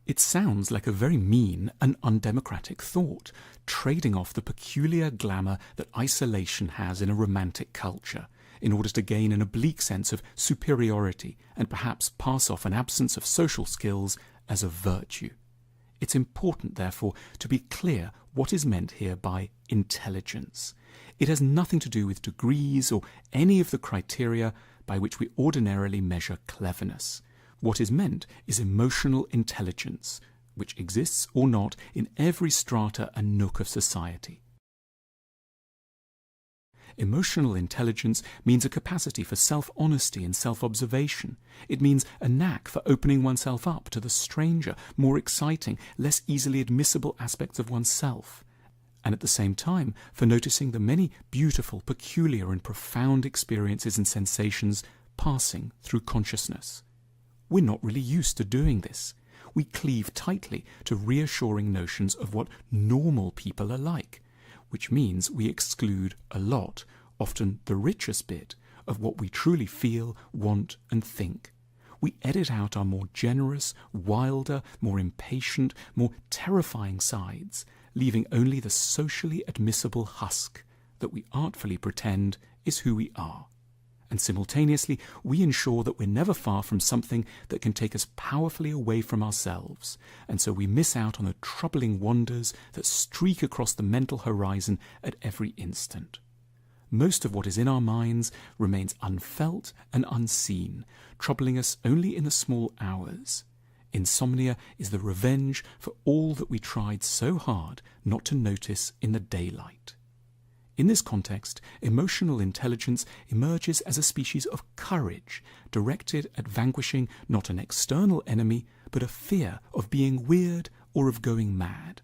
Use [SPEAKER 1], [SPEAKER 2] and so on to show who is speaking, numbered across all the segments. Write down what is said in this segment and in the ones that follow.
[SPEAKER 1] It sounds like a very mean and undemocratic thought, trading off the peculiar glamour that isolation has in a romantic culture, in order to gain an oblique sense of superiority and perhaps pass off an absence of social skills as a virtue. It's important, therefore, to be clear what is meant here by intelligence. It has nothing to do with degrees or any of the criteria by which we ordinarily measure cleverness. What is meant is emotional intelligence, which exists or not in every strata and nook of society. Emotional intelligence means a capacity for self-honesty and self-observation. It means a knack for opening oneself up to the stranger, more exciting, less easily admissible aspects of oneself, and at the same time for noticing the many beautiful, peculiar and profound experiences and sensations passing through consciousness. We're not really used to doing this. We cleave tightly to reassuring notions of what normal people are like, which means we exclude a lot, often the richest bit, of what we truly feel, want and think. We edit out our more generous, wilder, more impatient, more terrifying sides, leaving only the socially admissible husk that we artfully pretend is who we are. And simultaneously we ensure that we're never far from something that can take us powerfully away from ourselves, and so we miss out on the troubling wonders that streak across the mental horizon at every instant. Most of what is in our minds remains unfelt and unseen, troubling us only in the small hours. Insomnia is the revenge for all that we tried so hard not to notice in the daylight. In this context, emotional intelligence emerges as a species of courage directed at vanquishing not an external enemy, but a fear of being weird or of going mad.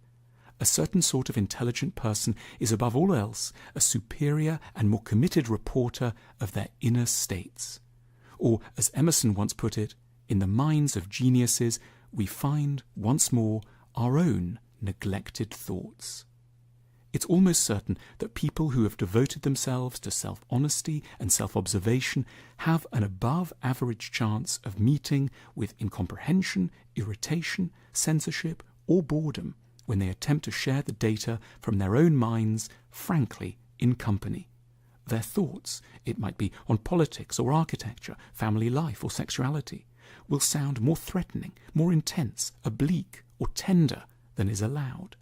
[SPEAKER 1] A certain sort of intelligent person is above all else a superior and more committed reporter of their inner states. Or, as Emerson once put it, in the minds of geniuses we find, once more, our own neglected thoughts. It's almost certain that people who have devoted themselves to self-honesty and self-observation have an above-average chance of meeting with incomprehension, irritation, censorship, or boredom when they attempt to share the data from their own minds, frankly, in company. Their thoughts, it might be on politics or architecture, family life or sexuality, will sound more threatening, more intense, oblique, or tender than is allowed.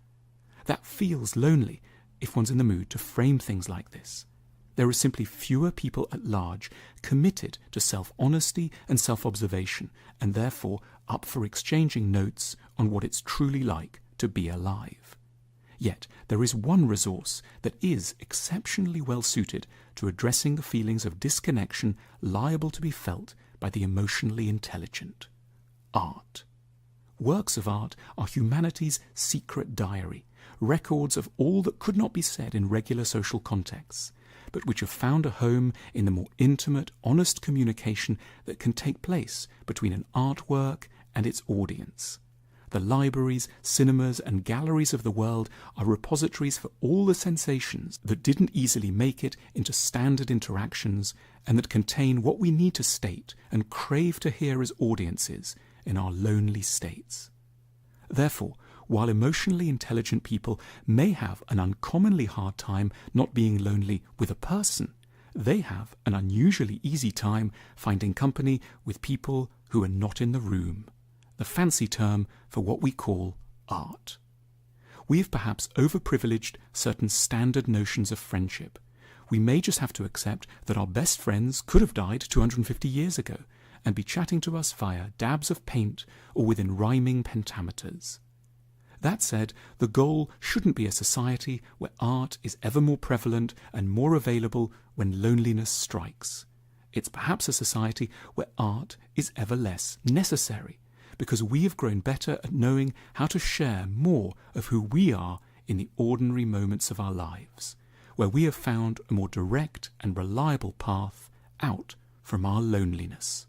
[SPEAKER 1] That feels lonely if one's in the mood to frame things like this. There are simply fewer people at large committed to self-honesty and self-observation, and therefore up for exchanging notes on what it's truly like to be alive. Yet there is one resource that is exceptionally well suited to addressing the feelings of disconnection liable to be felt by the emotionally intelligent: art. Works of art are humanity's secret diary, records of all that could not be said in regular social contexts, but which have found a home in the more intimate, honest communication that can take place between an artwork and its audience. The libraries, cinemas and galleries of the world are repositories for all the sensations that didn't easily make it into standard interactions and that contain what we need to state and crave to hear as audiences in our lonely states. Therefore, while emotionally intelligent people may have an uncommonly hard time not being lonely with a person, they have an unusually easy time finding company with people who are not in the room, the fancy term for what we call art. We have perhaps overprivileged certain standard notions of friendship. We may just have to accept that our best friends could have died 250 years ago and be chatting to us via dabs of paint or within rhyming pentameters. That said, the goal shouldn't be a society where art is ever more prevalent and more available when loneliness strikes. It's perhaps a society where art is ever less necessary, because we have grown better at knowing how to share more of who we are in the ordinary moments of our lives, where we have found a more direct and reliable path out from our loneliness.